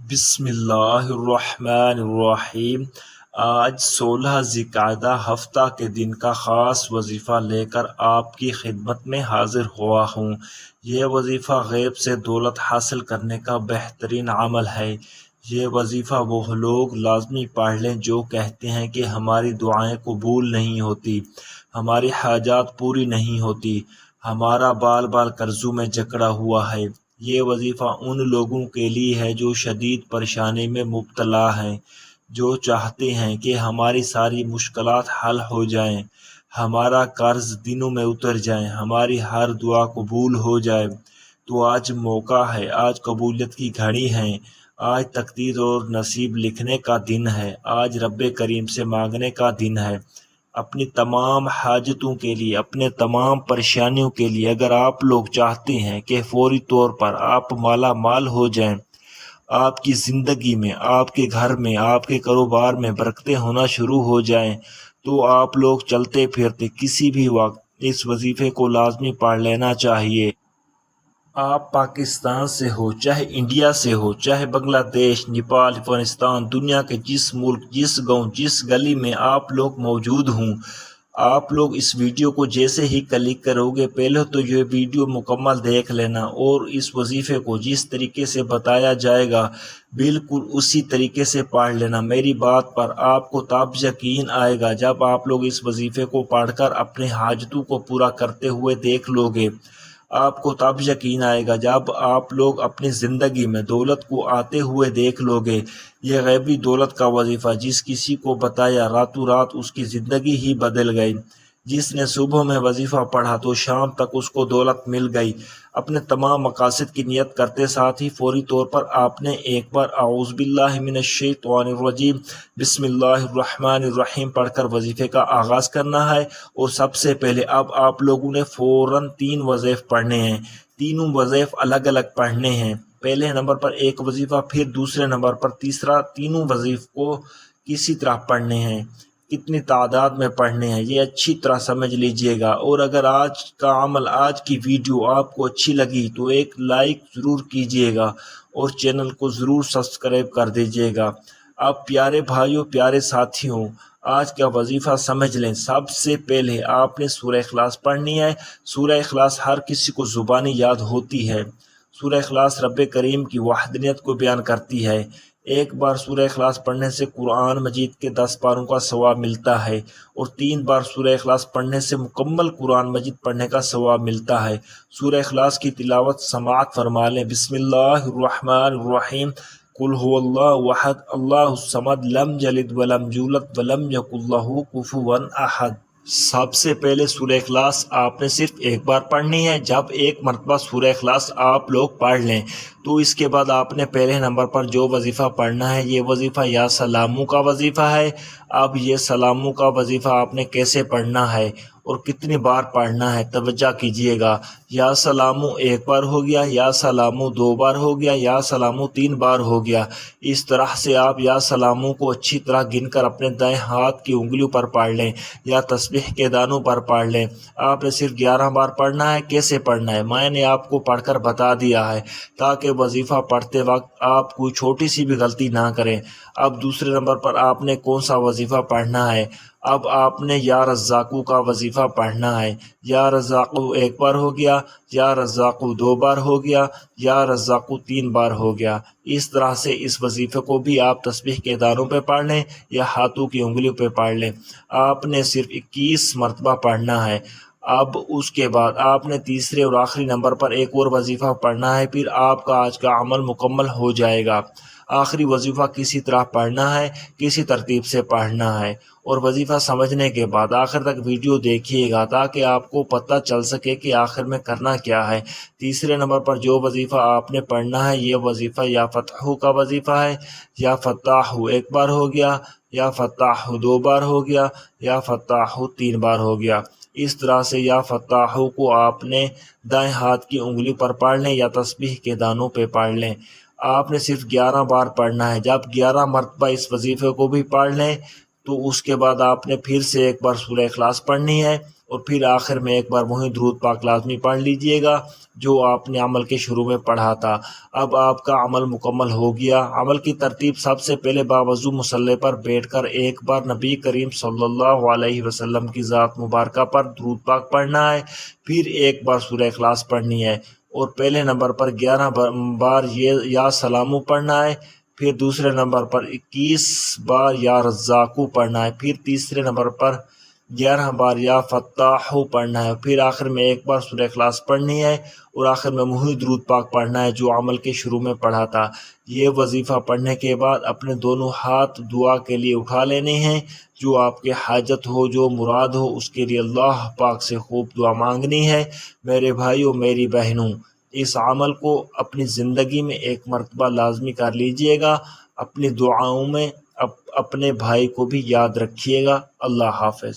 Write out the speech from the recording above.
بسم اللہ الرحمن الرحیم۔ آج 16 ذی-القعدہ ہفتہ کے دن کا خاص وظیفہ لے کر آپ کی خدمت میں حاضر ہوا ہوں۔ یہ وظیفہ غیب سے دولت حاصل کرنے کا بہترین عمل ہے۔ یہ وظیفہ وہ لوگ لازمی پڑھ لیں جو کہتے ہیں کہ ہماری دعائیں قبول نہیں ہوتی، ہماری حاجات پوری نہیں ہوتی، ہمارا بال بال قرضوں میں جکڑا ہوا ہے۔ یہ وظیفہ ان لوگوں کے لیے ہے جو شدید پریشانی میں مبتلا ہیں، جو چاہتے ہیں کہ ہماری ساری مشکلات حل ہو جائیں، ہمارا قرض دنوں میں اتر جائیں، ہماری ہر دعا قبول ہو جائے۔ تو آج موقع ہے، آج قبولیت کی گھڑی ہے، آج تقدیر اور نصیب لکھنے کا دن ہے، آج رب کریم سے مانگنے کا دن ہے اپنی تمام حاجتوں کے لیے، اپنے تمام پریشانیوں کے لیے۔ اگر آپ لوگ چاہتے ہیں کہ فوری طور پر آپ مالا مال ہو جائیں، آپ کی زندگی میں، آپ کے گھر میں، آپ کے کاروبار میں برکتیں ہونا شروع ہو جائیں، تو آپ لوگ چلتے پھرتے کسی بھی وقت اس وظیفے کو لازمی پڑھ لینا چاہیے۔ آپ پاکستان سے ہو، چاہے انڈیا سے ہو، چاہے بنگلہ دیش، نیپال، افغانستان، دنیا کے جس ملک، جس گاؤں، جس گلی میں آپ لوگ موجود ہوں، آپ لوگ اس ویڈیو کو جیسے ہی کلک کرو گے، پہلے تو یہ ویڈیو مکمل دیکھ لینا اور اس وظیفے کو جس طریقے سے بتایا جائے گا بالکل اسی طریقے سے پڑھ لینا۔ میری بات پر آپ کو تب یقین آئے گا جب آپ لوگ اس وظیفے کو پڑھ کر اپنے حاجتوں کو پورا کرتے ہوئے دیکھ لو گے۔ آپ کو تب یقین آئے گا جب آپ لوگ اپنی زندگی میں دولت کو آتے ہوئے دیکھ لو گے۔ یہ غیبی دولت کا وظیفہ جس کسی کو بتایا، راتوں رات اس کی زندگی ہی بدل گئی۔ جس نے صبح میں وظیفہ پڑھا تو شام تک اس کو دولت مل گئی۔ اپنے تمام مقاصد کی نیت کرتے ساتھ ہی فوری طور پر آپ نے ایک بار اعوذ باللہ من الشیطان الرجیم بسم اللہ الرحمن الرحیم پڑھ کر وظیفے کا آغاز کرنا ہے۔ اور سب سے پہلے اب آپ لوگوں نے فوراً 3 وظائف پڑھنے ہیں، تینوں وظائف الگ الگ پڑھنے ہیں۔ پہلے نمبر پر ایک وظیفہ، پھر دوسرے نمبر پر تیسرا، تینوں وظائف کو کسی طرح پڑھنے ہیں، کتنی تعداد میں پڑھنے ہیں یہ اچھی طرح سمجھ لیجئے گا۔ اور اگر آج کا عمل، آج کی ویڈیو آپ کو اچھی لگی تو ایک لائک ضرور کیجئے گا اور چینل کو ضرور سبسکرائب کر دیجئے گا۔ اب پیارے بھائیوں، پیارے ساتھیوں، آج کا وظیفہ سمجھ لیں۔ سب سے پہلے آپ نے سورہ اخلاص پڑھنی ہے۔ سورہ اخلاص ہر کسی کو زبانی یاد ہوتی ہے۔ سورہ اخلاص رب کریم کی وحدانیت کو بیان کرتی ہے۔ ایک بار سورہ اخلاص پڑھنے سے قرآن مجید کے 10 پاروں کا ثواب ملتا ہے، اور 3 بار سورہ اخلاص پڑھنے سے مکمل قرآن مجید پڑھنے کا ثواب ملتا ہے۔ سورہ اخلاص کی تلاوت سماعت فرما لیں۔ بسم اللہ الرحمن الرحیم، قل هو اللہ احد اللہ الصمد لم یلد ولم یولد ولم یکن لہ کفوا احد۔ سب سے پہلے سورہ اخلاص آپ نے صرف ایک بار پڑھنی ہے۔ جب ایک مرتبہ سورہ اخلاص آپ لوگ پڑھ لیں تو اس کے بعد آپ نے پہلے نمبر پر جو وظیفہ پڑھنا ہے، یہ وظیفہ یا سلاموں کا وظیفہ ہے۔ اب یہ سلاموں کا وظیفہ آپ نے کیسے پڑھنا ہے اور کتنی بار پڑھنا ہے، توجہ کیجئے گا۔ یا سلاموں ایک بار ہو گیا، یا سلاموں 2 بار ہو گیا، یا سلاموں 3 بار ہو گیا۔ اس طرح سے آپ یا سلاموں کو اچھی طرح گن کر اپنے دائیں ہاتھ کی انگلیوں پر پڑھ لیں یا تسبیح کے دانوں پر پڑھ لیں۔ آپ نے صرف 11 بار پڑھنا ہے۔ کیسے پڑھنا ہے میں نے آپ کو پڑھ کر بتا دیا ہے تاکہ وظیفہ پڑھتے وقت آپ کوئی چھوٹی سی بھی غلطی نہ کریں۔ اب دوسرے نمبر پر آپ نے کون سا وظیفہ پڑھنا ہے؟ اب آپ نے یا رزاقو کا وظیفہ پڑھنا ہے۔ یا رزاقو ایک بار ہو گیا، یا رزاقو 2 بار ہو گیا، یا رزاقو 3 بار ہو گیا۔ اس طرح سے اس وظیفے کو بھی آپ تسبیح کے دانوں پہ پڑھ لیں یا ہاتھوں کی انگلیوں پہ پڑھ لیں۔ آپ نے صرف 21 مرتبہ پڑھنا ہے۔ اب اس کے بعد آپ نے تیسرے اور آخری نمبر پر ایک اور وظیفہ پڑھنا ہے، پھر آپ کا آج کا عمل مکمل ہو جائے گا۔ آخری وظیفہ کسی طرح پڑھنا ہے، کسی ترتیب سے پڑھنا ہے، اور وظیفہ سمجھنے کے بعد آخر تک ویڈیو دیکھیے گا تاکہ آپ کو پتہ چل سکے کہ آخر میں کرنا کیا ہے۔ تیسرے نمبر پر جو وظیفہ آپ نے پڑھنا ہے، یہ وظیفہ یا فتحو کا وظیفہ ہے۔ یا فتاحو ایک بار ہو گیا، یا فتاحو 2 بار ہو گیا، یا فتاحو 3 بار ہو گیا۔ اس طرح سے یا فتاحو کو آپ نے دائیں ہاتھ کی انگلی پر پڑھ لیں یا تسبیح کے دانوں پہ پڑھ لیں۔ آپ نے صرف 11 بار پڑھنا ہے۔ جب 11 مرتبہ اس وظیفے کو بھی پڑھ لیں تو اس کے بعد آپ نے پھر سے ایک بار سورہ اخلاص پڑھنی ہے اور پھر آخر میں ایک بار وہی درود پاک لازمی پڑھ لیجئے گا جو آپ نے عمل کے شروع میں پڑھا تھا۔ اب آپ کا عمل مکمل ہو گیا۔ عمل کی ترتیب: سب سے پہلے باوضو مصلی پر بیٹھ کر ایک بار نبی کریم صلی اللہ علیہ وسلم کی ذات مبارکہ پر درود پاک پڑھنا ہے، پھر ایک بار سورہ اخلاص پڑھنی ہے، اور پہلے نمبر پر 11 بار یا سلامو پڑھنا ہے، پھر دوسرے نمبر پر 21 بار یا رزاقو پڑھنا ہے، پھر تیسرے نمبر پر 11 بار یا فتاحو پڑھنا ہے، پھر آخر میں ایک بار سورہ اخلاص پڑھنی ہے، اور آخر میں وہی درود پاک پڑھنا ہے جو عمل کے شروع میں پڑھا تھا۔ یہ وظیفہ پڑھنے کے بعد اپنے دونوں ہاتھ دعا کے لیے اٹھا لینے ہیں۔ جو آپ کے حاجت ہو، جو مراد ہو، اس کے لیے اللہ پاک سے خوب دعا مانگنی ہے۔ میرے بھائیوں، میری بہنوں، اس عمل کو اپنی زندگی میں ایک مرتبہ لازمی کر لیجئے گا۔ اپنی دعاؤں میں اپنے بھائی کو بھی یاد رکھیے گا۔ اللہ حافظ۔